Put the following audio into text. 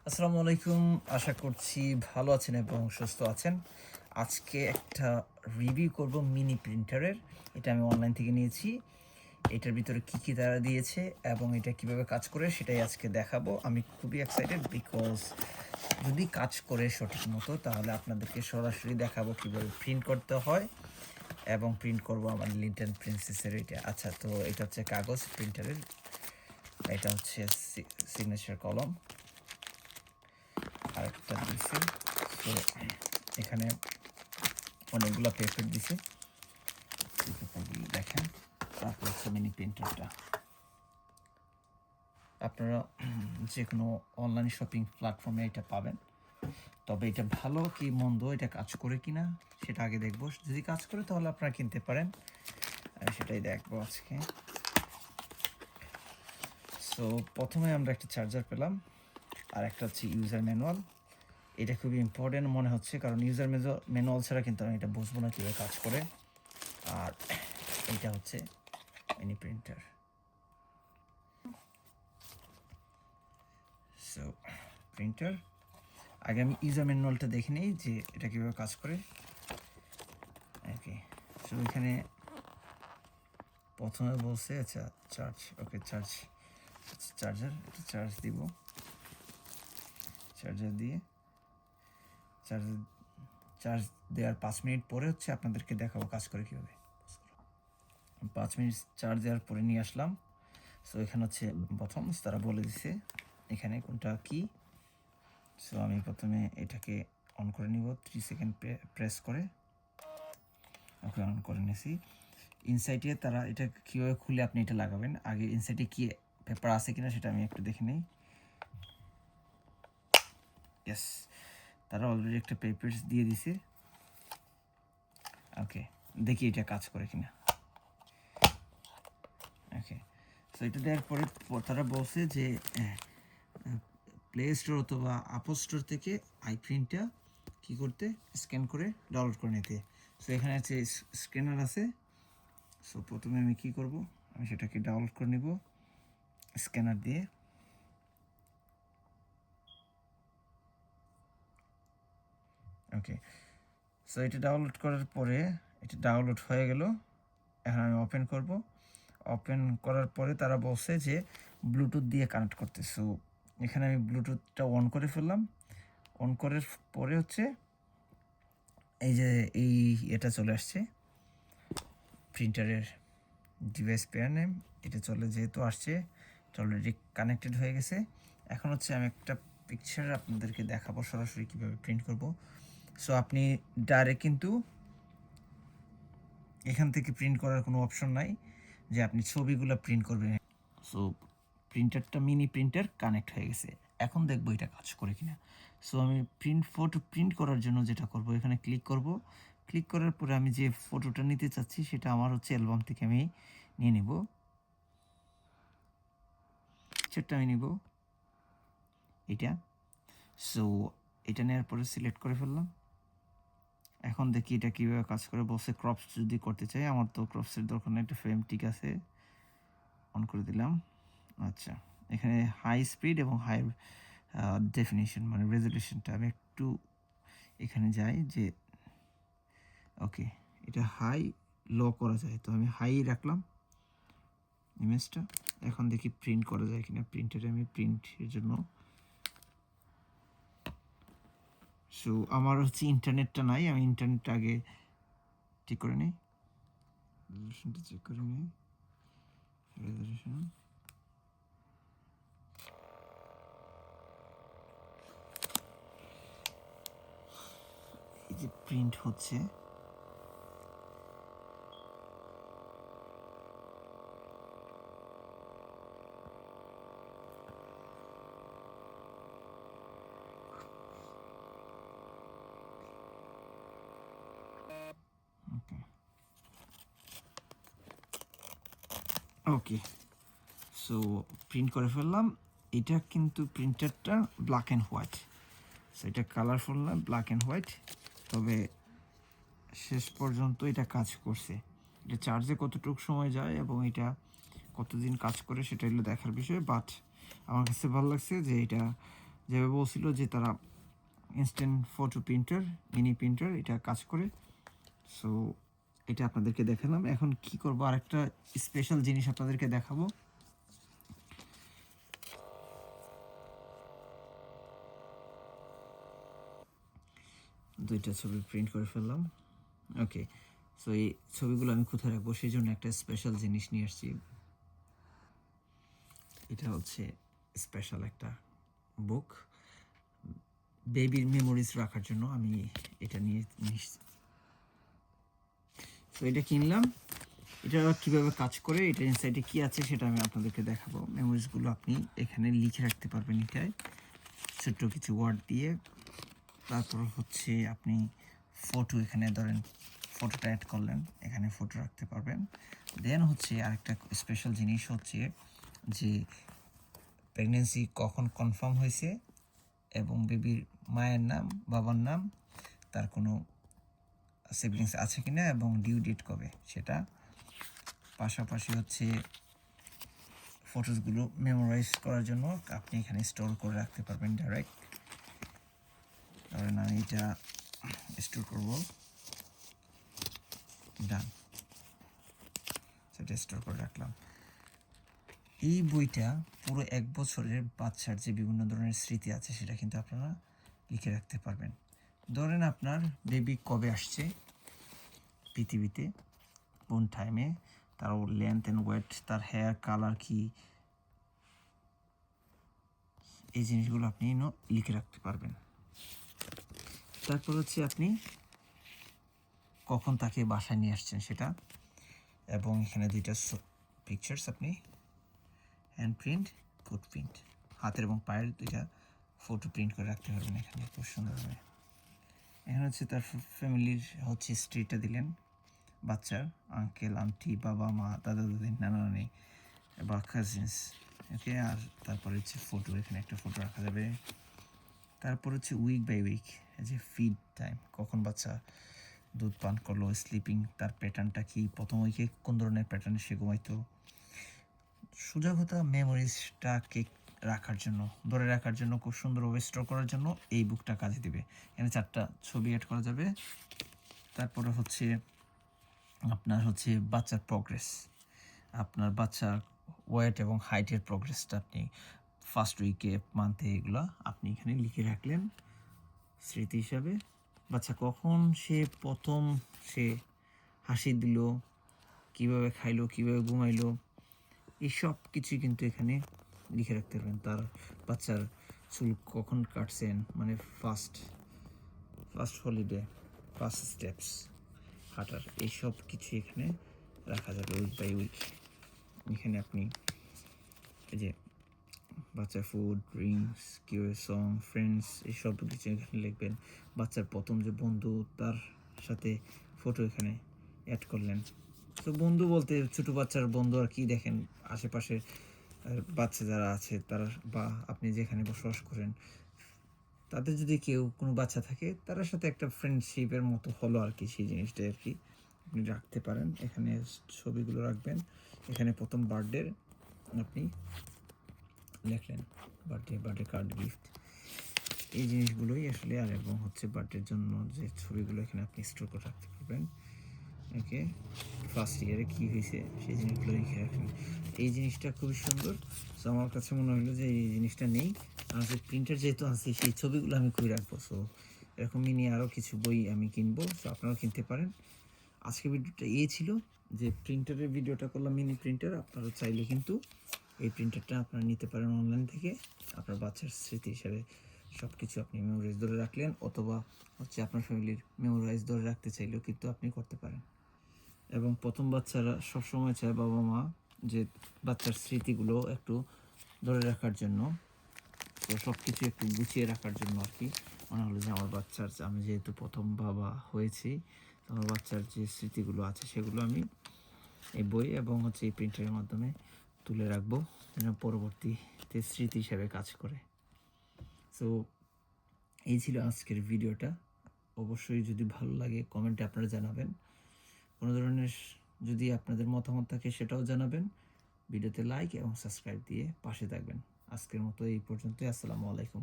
আসসালামু আলাইকুম। আশা করছি ভালো আছেন এবং সুস্থ আছেন। আজকে একটা রিভিউ করব মিনি প্রিন্টারের। এটা আমি অনলাইন থেকে নিয়েছি। এটার ভিতরে কী তারা দিয়েছে এবং এটা কিভাবে কাজ করে সেটাই আজকে দেখাবো। আমি খুবই এক্সাইটেড বিকজ যদি কাজ করে সঠিক মতো তাহলে আপনাদেরকে সরাসরি দেখাবো কিভাবে প্রিন্ট করতে হয় এবং প্রিন্ট করব আমার লিন্টন প্রিন্সেসের এটা। আচ্ছা, তো এটা হচ্ছে কাগজ প্রিন্টারের, এটা হচ্ছে সিগনেচার কলম আরেকটা দিছে। তো এখানে অনেকগুলো পেপার দিছে, পেপারগুলো দেখেন। তারপর হচ্ছে মিনি প্রিন্টারটা আপনারা যে কোনো অনলাইন শপিং প্ল্যাটফর্মে এটা পাবেন। তবে এটা ভালো কি মন্দ, এটা কাজ করে কিনা সেটা আগে দেখবো। যদি কাজ করে তাহলে আপনারা কিনতে পারেন, সেটাই দেখবো আজকে। সো প্রথমে আমরা একটা চার্জার পেলাম, আর একটা হচ্ছে ইউজার ম্যানুয়াল। এটা খুবই ইম্পর্টেন্ট মনে হচ্ছে, কারণ ইউজার ম্যানুয়াল ছাড়া কিন্তু আমি এটা বুঝবো না কীভাবে কাজ করে। আর এইটা হচ্ছে মিনি প্রিন্টার। সো প্রিন্টার, আগে আমি ইউজার ম্যানুয়ালটা দেখে নিই যে এটা কীভাবে কাজ করে। ওকে, সো এখানে প্রথমে বলছে আচ্ছা চার্জ, ওকে চার্জার, এটা চার্জ দিব। চার্জার দিয়ে চার্জ দেওয়ার 5 মিনিট পরে হচ্ছে আপনাদেরকে দেখাবো কাজ করে কীভাবে। 5 মিনিট চার্জ দেওয়ার পরে নিয়ে আসলাম। সো এখানে হচ্ছে প্রথম তারা বলে দিছে এখানে কোনটা কি। সো আমি প্রথমে এটাকে অন করে নিব, 3 সেকেন্ড প্রেস করে। ওকে, অন করে নিয়েছি। ইনসাইটে তারা এটা কীভাবে খুলে আপনি এটা লাগাবেন, আগে ইনসাইটে কি পেপার আছে কিনা সেটা আমি একটু দেখে নিই। ইয়েস, তারা অলরেডি একটা পেপার দিয়ে দিছে। ওকে, দেখি এটা কাজ করে কিনা। ওকে, সো এটা দেওয়ার পরে তারা বলছে যে প্লে স্টোর অথবা আপল স্টোর থেকে আইপ্রিন্টটা কী করতে, স্ক্যান করে ডাউনলোড করে নিতে। সো এখানে হচ্ছে স্ক্যানার আছে। সো প্রথমে আমি কী করব, আমি সেটাকে ডাউনলোড করে নিব স্ক্যানার দিয়ে। ওকে, সো এটা ডাউনলোড করার পরে এটা ডাউনলোড হয়ে গেল। এখন আমি ওপেন করব। ওপেন করার পরে তারা বলছে যে ব্লুটুথ দিয়ে কানেক্ট করতে। সো এখানে আমি ব্লুটুথটা অন করে ফেললাম। অন করার পরে হচ্ছে এই যে এটা চলে আসছে প্রিন্টারের ডিভাইস পেয়ার নেম, এটা চলে যেহেতু আসছে, এটা অলরেডি কানেক্টেড হয়ে গেছে। এখন হচ্ছে আমি একটা পিকচার আপনাদেরকে দেখাবো সরাসরি কীভাবে প্রিন্ট করব। সো আপনি ডাইরেক্ট কিন্তু এখান থেকে প্রিন্ট করার কোনো অপশন নাই যে আপনি ছবিগুলো প্রিন্ট করবেন। সো প্রিন্টারটা মিনি প্রিন্টার কানেক্ট হয়ে গেছে। এখন দেখবো এটা কাজ করে কিনা। সো আমি ফটো প্রিন্ট করার জন্য যেটা করব, এখানে ক্লিক করব। ক্লিক করার পরে আমি যে ফটোটা নিতে চাচ্ছি সেটা আমার হচ্ছে অ্যালবাম থেকে আমি নিয়ে নিব। পিকচারটা আমি নিব এটা। সো এটা নেওয়ার পরে সিলেক্ট করে ফেললাম। এখন দেখি এটা কীভাবে কাজ করে। বলছে ক্রপস যদি করতে চাই, আমার তো ক্রপসের দরকার নেই, একটা ফ্রেম ঠিক আছে, অন করে দিলাম। আচ্ছা, এখানে হাই স্পিড এবং হাই ডেফিনিশন মানে রেজলিউশনটা আমি একটু এখানে যাই যে ওকে, এটা হাই লো করা যায়, তো আমি হাই রাখলাম ইমেজটা। এখন দেখি প্রিন্ট করা যায় কিনা। প্রিন্টারে আমি প্রিন্টের জন্য, সো আমার হচ্ছে ইন্টারনেটটা নাই, আমি ইন্টারনেটটা আগে ঠিক করে নিই, রেজলিউশনটা চেক করে নিই। রেজলিউশন এই যে প্রিন্ট হচ্ছে, ওকে। সো প্রিন্ট করে ফেললাম। এটা কিন্তু প্রিন্টারটা ব্ল্যাক অ্যান্ড হোয়াইট, সো এটা কালারফুল না, ব্ল্যাক অ্যান্ড হোয়াইট। তবে শেষ পর্যন্ত এটা কাজ করছে। এটা চার্জে কতটুকু সময় যায় এবং এটা কতদিন কাজ করে সেটা হলো দেখার বিষয়। বাট আমার কাছে ভালো লাগছে যে এটা যেভাবে বলছিল যে তারা instant photo printer, mini printer এটা কাজ করে। সো এটা আপনাদেরকে দেখালাম। এখন কি করব, আরেকটা স্পেশাল জিনিস আপনাদেরকে দেখাবো। দুইটা ছবি প্রিন্ট করে ফেললাম। ওকে, সো এই ছবিগুলো আমি কোথায় রাখবো সেই জন্য একটা স্পেশাল জিনিস নিয়ে আসছি। এটা হচ্ছে স্পেশাল একটা বুক, বেবির মেমোরিজ রাখার জন্য আমি এটা নিয়ে নিচ্ছি। তো এটা কিনলাম। এটা কিভাবে কাজ করে, এটা ইনসাইডে কি আছে সেটা আমি আপনাদেরকে দেখাবো। মেমোরিজগুলো আপনি এখানে লিখে রাখতে পারবেন এটায় ছোট্ট কিছু ওয়ার্ড দিয়ে। তারপর হচ্ছে আপনি ফটো, এখানে ধরেন ফটোটা অ্যাড করলেন, এখানে ফটো রাখতে পারবেন। দেন হচ্ছে আরেকটা স্পেশাল জিনিস হচ্ছে যে প্রেগনেন্সি কখন কনফার্ম হয়েছে এবং বেবির মায়ের নাম, বাবার নাম, তার কোনো সিবলিংস আছে কিনা এবং ডিউ ডেট কবে সেটা। পাশাপাশি হচ্ছে ফটোসগুলো মেমোরাইজ করার জন্য আপনি এখানে স্টোর করে রাখতে পারবেন ডাইরেক্ট। ধরেন আমি এটা স্টোর করব, ডান, সেটা স্টোর করে রাখলাম। এই বইটা পুরো 1 বছরের বাচ্চার যে বিভিন্ন ধরনের স্মৃতি আছে সেটা কিন্তু আপনারা লিখে রাখতে পারবেন। ধরেন আপনার বেবি কবে আসছে পৃথিবীতে, কোন টাইমে, তার লেন্থ অ্যান্ড ওয়েট, তার হেয়ার কালার কি, এই জিনিসগুলো আপনি লিখে রাখতে পারবেন। তারপর হচ্ছে আপনি কখন তাকে বাসায় নিয়ে আসছেন সেটা, এবং এখানে দুইটা পিকচার্স আপনি হ্যান্ড প্রিন্ট, ফুট প্রিন্ট, হাতের এবং পায়ের দুইটা ফটো প্রিন্ট করে রাখতে পারবেন এখানে খুব সুন্দরভাবে। এখানে হচ্ছে তার ফ্যামিলির হচ্ছে হিস্ট্রিটা দিলেন, বাচ্চার আঙ্কেল, আন্টি, বাবা, মা, দাদা, দাদি, নানা, নানি বা কাজিনস। ওকে, আর তারপরে হচ্ছে ফটো, এখানে একটা ফটো রাখা যাবে। তারপর হচ্ছে উইক বাই উইক, যে ফিড টাইম, কখন বাচ্চা দুধ পান করলো, স্লিপিং, তার প্যাটার্নটা কি, প্রথম উইকে কোন ধরনের প্যাটার্নে সে ঘুমাইতো। সোজা কথা, মেমোরিজটাকে রাখার জন্য, ধরে রাখার জন্য, খুব সুন্দরভাবে স্টোর করার জন্য এই বুকটা কাজে দিবে। এখানে 4টা ছবি অ্যাড করা যাবে। তারপরে হচ্ছে আপনার হচ্ছে বাচ্চার প্রোগ্রেস, আপনার বাচ্চার ওয়েট এবং হাইটের প্রোগ্রেসটা আপনি ফার্স্ট উইকে, মান্থে, এগুলো আপনি এখানে লিখে রাখলেন স্মৃতি হিসাবে। বাচ্চা কখন প্রথম সে হাসি দিল, কীভাবে খাইলো, কীভাবে ঘুমাইলো, এই সব কিছুই কিন্তু এখানে লিখে রাখতে পারবেন। তার বাচ্চার চুল কখন কাটছেন, মানে ফার্স্ট হলিডে, ফার্স্ট স্টেপস হাঁটার, এই সব কিছু এখানে রাখা যাবে উইক বাই উইক। এখানে আপনি এই যে বাচ্চার food, drinks, QA song, friends, এই সব কিছু এখানে লিখবেন। বাচ্চার প্রথম যে বন্ধু, তার সাথে ফটো এখানে অ্যাড করলেন। তো বন্ধু বলতে ছোটো বাচ্চার বন্ধু আর কি, দেখেন আশেপাশে বাচ্চা যারা আছে তারা, বা আপনি যেখানে বসবাস করেন তাদের যদি কেউ কোনো বাচ্চা থাকে, তার সাথে একটা ফ্রেন্ডশিপের মতো হলো আর কি, সেই জিনিসটাই আর কি আপনি রাখতে পারেন। এখানে ছবিগুলো রাখবেন। এখানে প্রথম বার্থডে আপনি লিখলেন, বার্থডে কার্ড, গিফট, এই জিনিসগুলোই আসলে। আর এবং হচ্ছে বার্থডের জন্য যে ছবিগুলো এখানে আপনি স্টোর করে রাখতে পারবেন। ওকে, ফার্স্ট ইয়ারে কী হয়েছে সেই জিনিসগুলো লিখে রাখেন। এই জিনিসটা খুবই সুন্দর। সো আমার কাছে মনে হলো যে এই জিনিসটা নেই, আর যে প্রিন্টার যেহেতু আনছি সেই ছবিগুলো আমি খুবই রাখবো। সো এরকম মিনি আরও কিছু বই আমি কিনবো, সো আপনারাও কিনতে পারেন। আজকে ভিডিওটা ছিল যে প্রিন্টারের ভিডিওটা করলাম, মিনি প্রিন্টার। আপনারা চাইলে কিন্তু এই প্রিন্টারটা আপনারা নিতে পারেন অনলাইন থেকে, আপনার বাচ্চার স্মৃতি হিসাবে সব কিছু আপনি মেমোরাইজ ধরে রাখলেন, অথবা হচ্ছে আপনার ফ্যামিলির মেমোরাইজ ধরে রাখতে চাইলেও কিন্তু আপনি করতে পারেন। এবং প্রথম বাচ্চারা সবসময় চায় বাবা মা যে বাচ্চার স্মৃতিগুলো একটু ধরে রাখার জন্য, তো সব কিছু একটু গুছিয়ে রাখার জন্য আর কি। মনে হলো যে আমার বাচ্চার, আমি যেহেতু প্রথম বাবা হয়েছি, আমার বাচ্চার যে স্মৃতিগুলো আছে সেগুলো আমি এই বই এবং হচ্ছে এই প্রিন্টারের মাধ্যমে তুলে রাখবো, যেন পরবর্তীতে স্মৃতি হিসাবে কাজ করে। সো এই ছিল আজকের ভিডিওটা। অবশ্যই যদি ভালো লাগে কমেন্টে আপনারা জানাবেন। কোনো ধরনের যদি আপনাদের মতামত থাকে সেটাও জানাবেন। ভিডিওতে লাইক এবং সাবস্ক্রাইব দিয়ে পাশে থাকবেন। আজকের মতো এই পর্যন্তই। আসসালামু আলাইকুম।